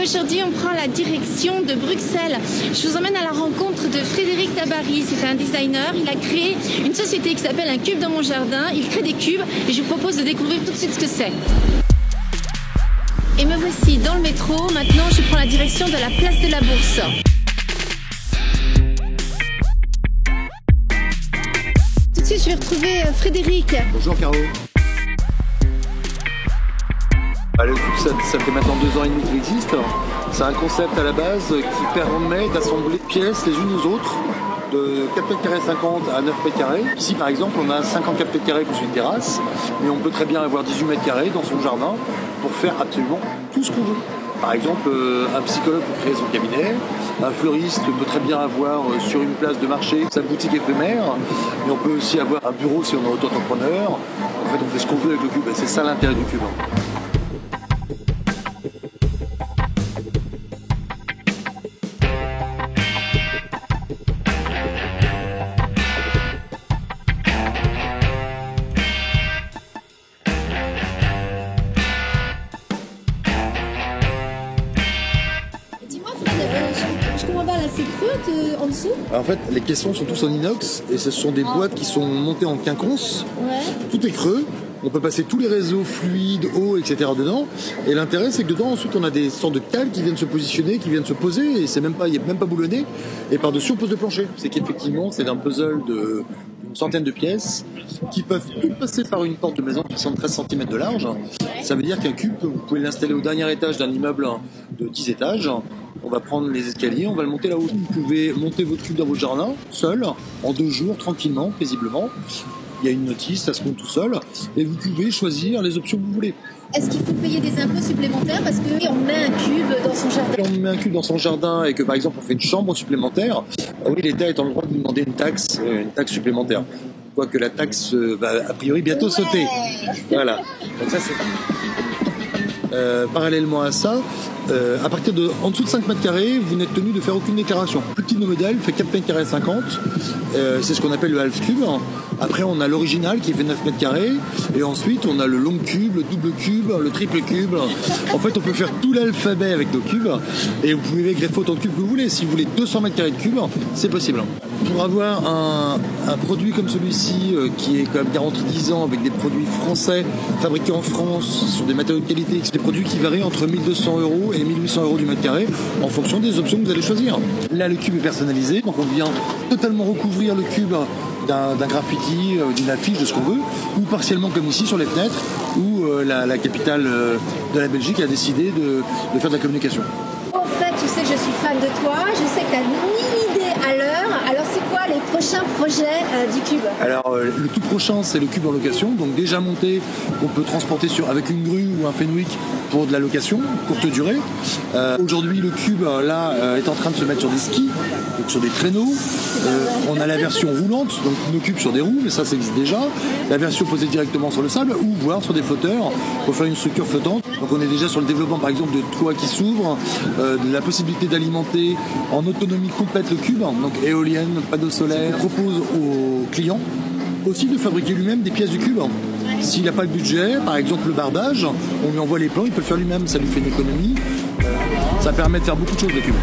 aujourd'hui on prend la direction de Bruxelles. Je vous emmène à la rencontre de Frédéric Tabary. C'est un designer. Il a créé une société qui s'appelle Un Cube dans mon jardin. Il crée des cubes et je vous propose de découvrir tout de suite ce que c'est. Et me voici dans le métro. Maintenant je prends la direction de la place de la Bourse. Tout de suite je vais retrouver Frédéric. Bonjour Caro. Le cube, ça fait maintenant 2 ans et demi qu'il existe. C'est un concept à la base qui permet d'assembler pièces les unes aux autres de 4,50 m² à 9 m². Ici par exemple on a 54 m² plus une terrasse, mais on peut très bien avoir 18 m² dans son jardin pour faire absolument tout ce qu'on veut. Par exemple un psychologue pour créer son cabinet, un fleuriste peut très bien avoir sur une place de marché sa boutique éphémère, mais on peut aussi avoir un bureau si on est auto-entrepreneur. En fait on fait ce qu'on veut avec le cube, et c'est ça l'intérêt du cube. Je comprends pas, là c'est creux en dessous. En fait, les caissons sont tous en inox et ce sont des boîtes qui sont montées en quinconce. Ouais. Tout est creux. On peut passer tous les réseaux fluides, eau, etc. dedans. Et l'intérêt, c'est que dedans, ensuite, on a des sortes de cales qui viennent se positionner, qui viennent se poser. Et c'est même pas, il n'y a même pas boulonné. Et par-dessus, on pose le plancher. C'est qu'effectivement, c'est un puzzle de une centaine de pièces qui peuvent toutes passer par une porte de maison qui sont 13 cm de large. Ça veut dire qu'un cube, vous pouvez l'installer au dernier étage d'un immeuble de 10 étages. On va prendre les escaliers, on va le monter là-haut. Vous pouvez monter votre cube dans votre jardin, seul, en 2 jours, tranquillement, paisiblement. Il y a une notice, ça se monte tout seul. Et vous pouvez choisir les options que vous voulez. Est-ce qu'il faut payer des impôts supplémentaires parce qu'on met un cube dans son jardin? Si on met un cube dans son jardin et que par exemple on fait une chambre supplémentaire, oui, l'État est en droit de vous demander une taxe supplémentaire. Quoique la taxe va a priori bientôt sauter. Voilà. Donc ça c'est... parallèlement à ça, à partir de en dessous de 5 m², vous n'êtes tenu de faire aucune déclaration. Le plus petit de nos modèles fait 4,50 m², c'est ce qu'on appelle le half cube. Après on a l'original qui fait 9 m², et ensuite on a le long cube, le double cube, le triple cube. En fait on peut faire tout l'alphabet avec nos cubes, et vous pouvez greffer autant de cubes que vous voulez. Si vous voulez 200 m² de cube, c'est possible. Pour avoir un produit comme celui-ci, qui est quand même garanti 10 ans avec des produits français, fabriqués en France, sur des matériaux de qualité, c'est des produits qui varient entre 1 200 € et 1 800 € du m² en fonction des options que vous allez choisir. Là, le cube est personnalisé, donc on vient totalement recouvrir le cube d'un graffiti, d'une affiche, de ce qu'on veut, ou partiellement comme ici sur les fenêtres, où la capitale de la Belgique a décidé de faire de la communication. En fait, tu sais que je suis fan de toi, je sais que tu as 1000 idées à l'heure. Alors c'est quoi les prochains projets du cube? Alors le tout prochain, c'est le cube en location, donc déjà monté, qu'on peut transporter avec une grue ou un Fenwick pour de la location, courte durée. Aujourd'hui, le cube là est en train de se mettre sur des skis, donc sur des traîneaux. On a la version roulante, donc nos cubes sur des roues, mais ça existe déjà. La version posée directement sur le sable, ou voire sur des flotteurs pour faire une structure flottante. Donc on est déjà sur le développement par exemple de toits qui s'ouvrent, de la possibilité d'alimenter en autonomie complète le cube, donc éolienne, panneaux solaires. On propose aux clients aussi de fabriquer lui-même des pièces du cube. S'il n'a pas le budget, par exemple le bardage, on lui envoie les plans, il peut le faire lui-même, ça lui fait une économie. Ça permet de faire beaucoup de choses le cube.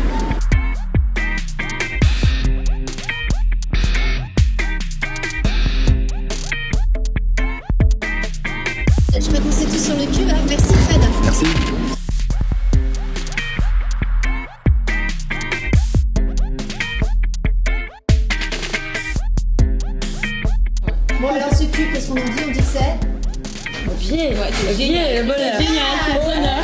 Je crois qu'on sait tout sur le cube. Merci Fred. Merci. Bon alors ce cube, qu'est-ce qu'on en dit? On dit que c'est Bien, le bonheur. Génial, c'est le bonheur.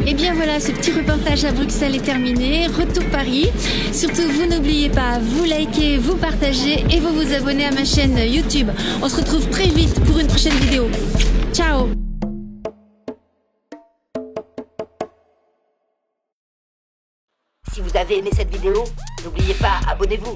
Et bien voilà, ce petit reportage à Bruxelles est terminé. Retour Paris. Surtout, vous n'oubliez pas, vous likez, vous partagez et vous abonnez à ma chaîne YouTube. On se retrouve très vite pour une prochaine vidéo. Ciao! Si vous avez aimé cette vidéo, n'oubliez pas, abonnez-vous.